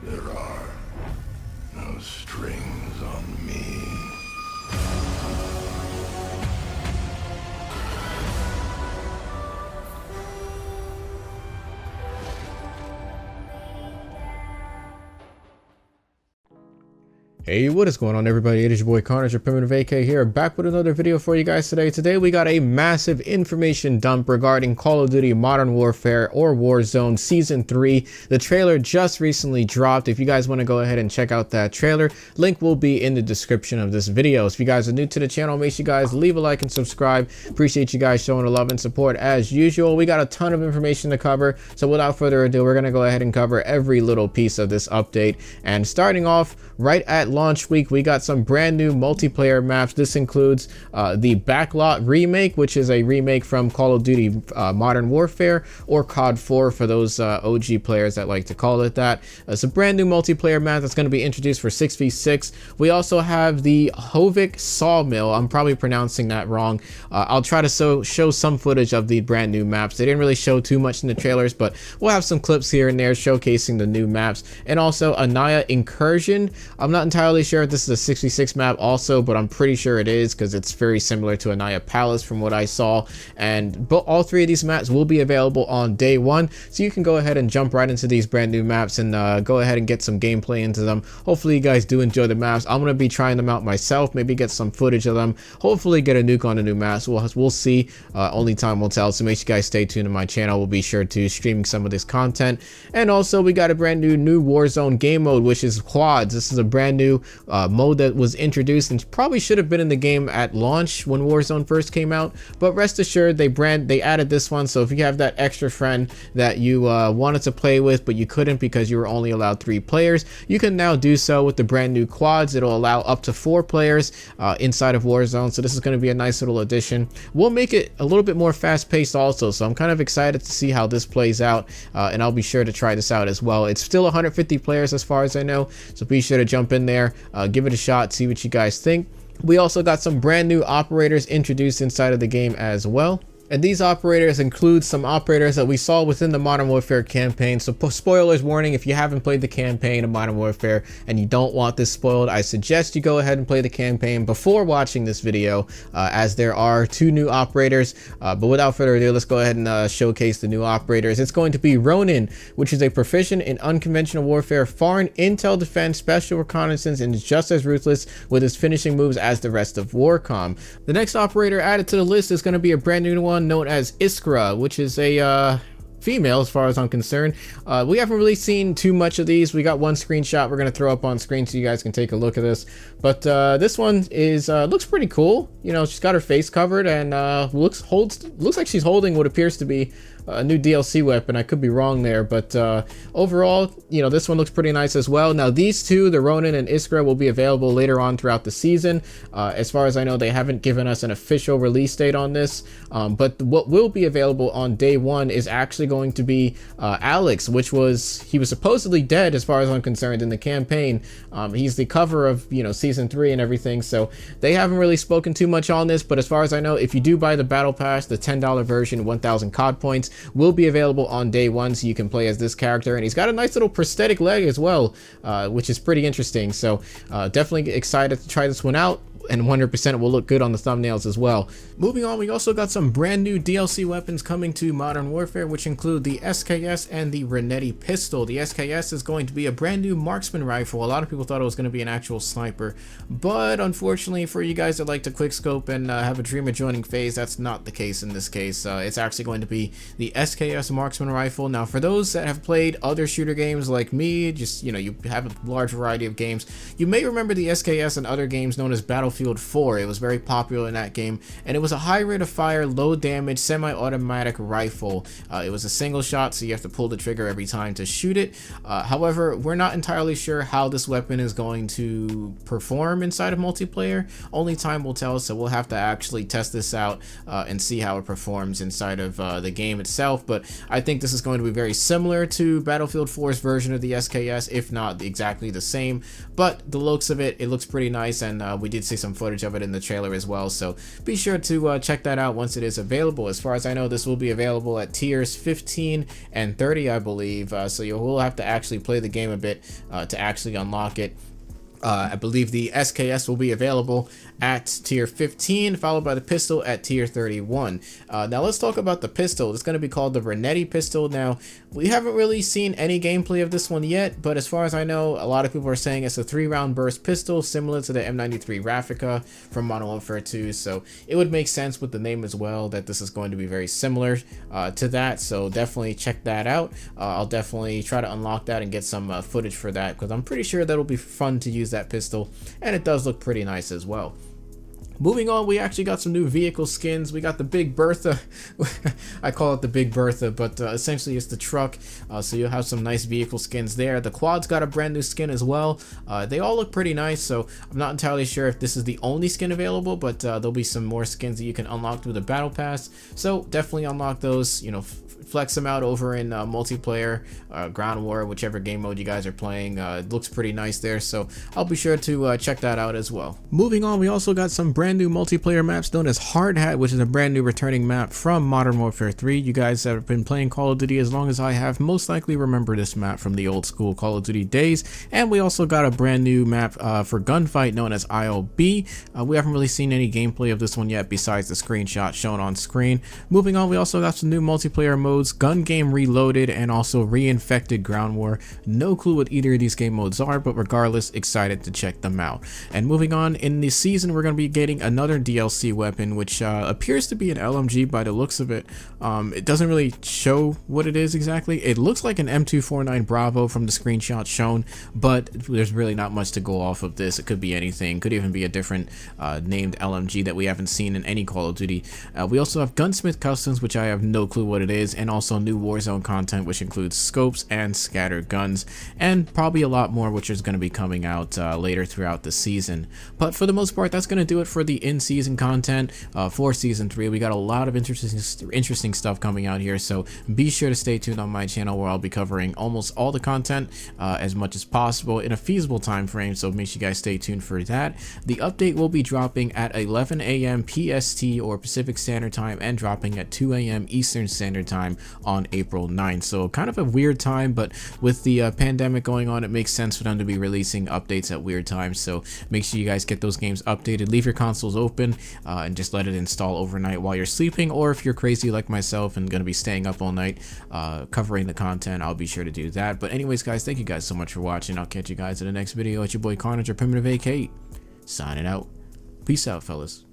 There are no strings on me. Hey, what is going on, everybody? It is your boy Carnage, your PrimitiveAK here, back with another video for you guys today. Today we got a massive information dump regarding Call of Duty Modern Warfare or Warzone Season 3. The trailer just recently dropped. If you guys want to go ahead and check out that trailer, link will be in the description of this video. So if you guys are new to the channel, make sure you guys leave a like and subscribe. Appreciate you guys showing the love and support as usual. We got a ton of information to cover, so without further ado, we're going to go ahead and cover every little piece of this update. And starting off right at launch week, we got some brand new multiplayer maps. This includes the Backlot remake, which is a remake from Call of Duty Modern Warfare, or COD 4 for those OG players that like to call it that. It's a brand new multiplayer map that's going to be introduced for 6v6. We also have the Hovik Sawmill. I'm probably pronouncing that wrong. I'll try to show some footage of the brand new maps. They didn't really show too much in the trailers, but we'll have some clips here and there showcasing the new maps. And also Anaya Incursion. I'm not entirely sure if this is a 66 map also, but I'm pretty sure it is because it's very similar to Anaya Palace from what I saw. And all three of these maps will be available on day one, so you can go ahead and jump right into these brand new maps and go ahead and get some gameplay into them. Hopefully you guys do enjoy the maps. I'm going to be trying them out myself, maybe get some footage of them, hopefully get a nuke on the new maps. We'll see. Only time will tell, so make sure you guys stay tuned to my channel. We'll be sure to stream some of this content. And also we got a brand new Warzone game mode, which is quads. This is a brand new mode that was introduced and probably should have been in the game at launch when Warzone first came out, but rest assured they added this one. So if you have that extra friend that you wanted to play with but you couldn't because you were only allowed 3 players, you can now do so with the brand new quads. It'll allow up to 4 players inside of Warzone, so this is going to be a nice little addition. We'll make it a little bit more fast-paced also, so I'm kind of excited to see how this plays out, and I'll be sure to try this out as well. It's still 150 players as far as I know, so be sure to jump in there, give it a shot, see what you guys think. We also got some brand new operators introduced inside of the game as well. And these operators include some operators that we saw within the Modern Warfare campaign. So spoilers warning, if you haven't played the campaign of Modern Warfare and you don't want this spoiled, I suggest you go ahead and play the campaign before watching this video, as there are 2 new operators. But without further ado, let's go ahead and showcase the new operators. It's going to be Ronin, which is a proficient in unconventional warfare, foreign intel defense, special reconnaissance, and is just as ruthless with his finishing moves as the rest of Warcom. The next operator added to the list is going to be a brand new one known as Iskra, which is a female as far as I'm concerned. We haven't really seen too much of these. We got one screenshot we're going to throw up on screen so you guys can take a look at this, but this one is looks pretty cool. You know, she's got her face covered and looks like she's holding what appears to be a new DLC weapon. I could be wrong there, but overall, you know, this one looks pretty nice as well. Now these two, the Ronin and Iskra, will be available later on throughout the season. As far as I know, they haven't given us an official release date on this, but what will be available on day one is actually going to be Alex, he was supposedly dead as far as I'm concerned in the campaign. He's the cover of, you know, season 3 and everything, so they haven't really spoken too much on this, but as far as I know, if you do buy the battle pass, the $10 version, 1,000 COD points will be available on day one, so you can play as this character. And he's got a nice little prosthetic leg as well, which is pretty interesting. So definitely excited to try this one out, and 100% it will look good on the thumbnails as well. Moving on, we also got some brand new DLC weapons coming to Modern Warfare, which include the SKS and the Renetti pistol. The SKS is going to be a brand new marksman rifle. A lot of people thought it was going to be an actual sniper, but unfortunately for you guys that like to quickscope and have a dream of joining FaZe, that's not the case in this case. It's actually going to be the SKS marksman rifle. Now for those that have played other shooter games like me, just, you know, you have a large variety of games, you may remember the SKS and other games known as Battlefield 4. It was very popular in that game, and it was a high rate of fire, low damage, semi-automatic rifle. It was a single shot, so you have to pull the trigger every time to shoot it. However, we're not entirely sure how this weapon is going to perform inside of multiplayer. Only time will tell, so we'll have to actually test this out and see how it performs inside of the game itself. But I think this is going to be very similar to Battlefield 4's version of the SKS, if not exactly the same. But the looks of it, it looks pretty nice, and we did see some some footage of it in the trailer as well, so be sure to check that out once it is available. As far as I know, this will be available at tiers 15 and 30, I believe, so you will have to actually play the game a bit to actually unlock it. I believe the SKS will be available at tier 15, followed by the pistol at tier 31. Now let's talk about the pistol. It's going to be called the Ronin pistol. Now, we haven't really seen any gameplay of this one yet, but as far as I know, a lot of people are saying it's a 3-round burst pistol similar to the M93 Raffica from Modern Warfare 2, so it would make sense with the name as well that this is going to be very similar to that, so definitely check that out. I'll definitely try to unlock that and get some footage for that, because I'm pretty sure that'll be fun to use that pistol, and it does look pretty nice as well. Moving on, we actually got some new vehicle skins. We got the Big Bertha. I call it the Big Bertha, but essentially it's the truck. So you'll have some nice vehicle skins there. The quad's got a brand new skin as well. They all look pretty nice, so I'm not entirely sure if this is the only skin available, but there'll be some more skins that you can unlock through the battle pass. So definitely unlock those, you know, flex them out over in multiplayer, ground war, whichever game mode you guys are playing. It looks pretty nice there, so I'll be sure to check that out as well. Moving on, we also got some brand new multiplayer maps known as Hard Hat, which is a brand new returning map from Modern Warfare 3. You guys that have been playing Call of Duty as long as I have most likely remember this map from the old school Call of Duty days. And we also got a brand new map for gunfight known as ILB. We haven't really seen any gameplay of this one yet besides the screenshot shown on screen. Moving on, we also got some new multiplayer modes, Gun Game Reloaded and also Reinfected Ground War. No clue what either of these game modes are, but regardless, excited to check them out. And moving on, in this season we're going to be getting another DLC weapon, which appears to be an LMG by the looks of it. It doesn't really show what it is exactly. It looks like an M249 Bravo from the screenshot shown, but there's really not much to go off of this. It could be anything, could even be a different named LMG that we haven't seen in any Call of Duty. We also have Gunsmith Customs, which I have no clue what it is, and also new Warzone content, which includes scopes and scattered guns, and probably a lot more, which is going to be coming out later throughout the season. But for the most part, that's going to do it for the in-season content for season 3. We got a lot of interesting stuff coming out here, so be sure to stay tuned on my channel where I'll be covering almost all the content as much as possible in a feasible time frame, so make sure you guys stay tuned for that. The update will be dropping at 11 a.m. PST or Pacific Standard Time and dropping at 2 a.m. Eastern Standard Time on April 9th. So kind of a weird time, but with the pandemic going on, it makes sense for them to be releasing updates at weird times, so make sure you guys get those games updated. Leave your consoles open and just let it install overnight while you're sleeping, or if you're crazy like myself and gonna be staying up all night covering the content, I'll be sure to do that. But anyways guys, thank you guys so much for watching. I'll catch you guys in the next video. It's your boy Carnage or PrimitiveAK signing out. Peace out, fellas.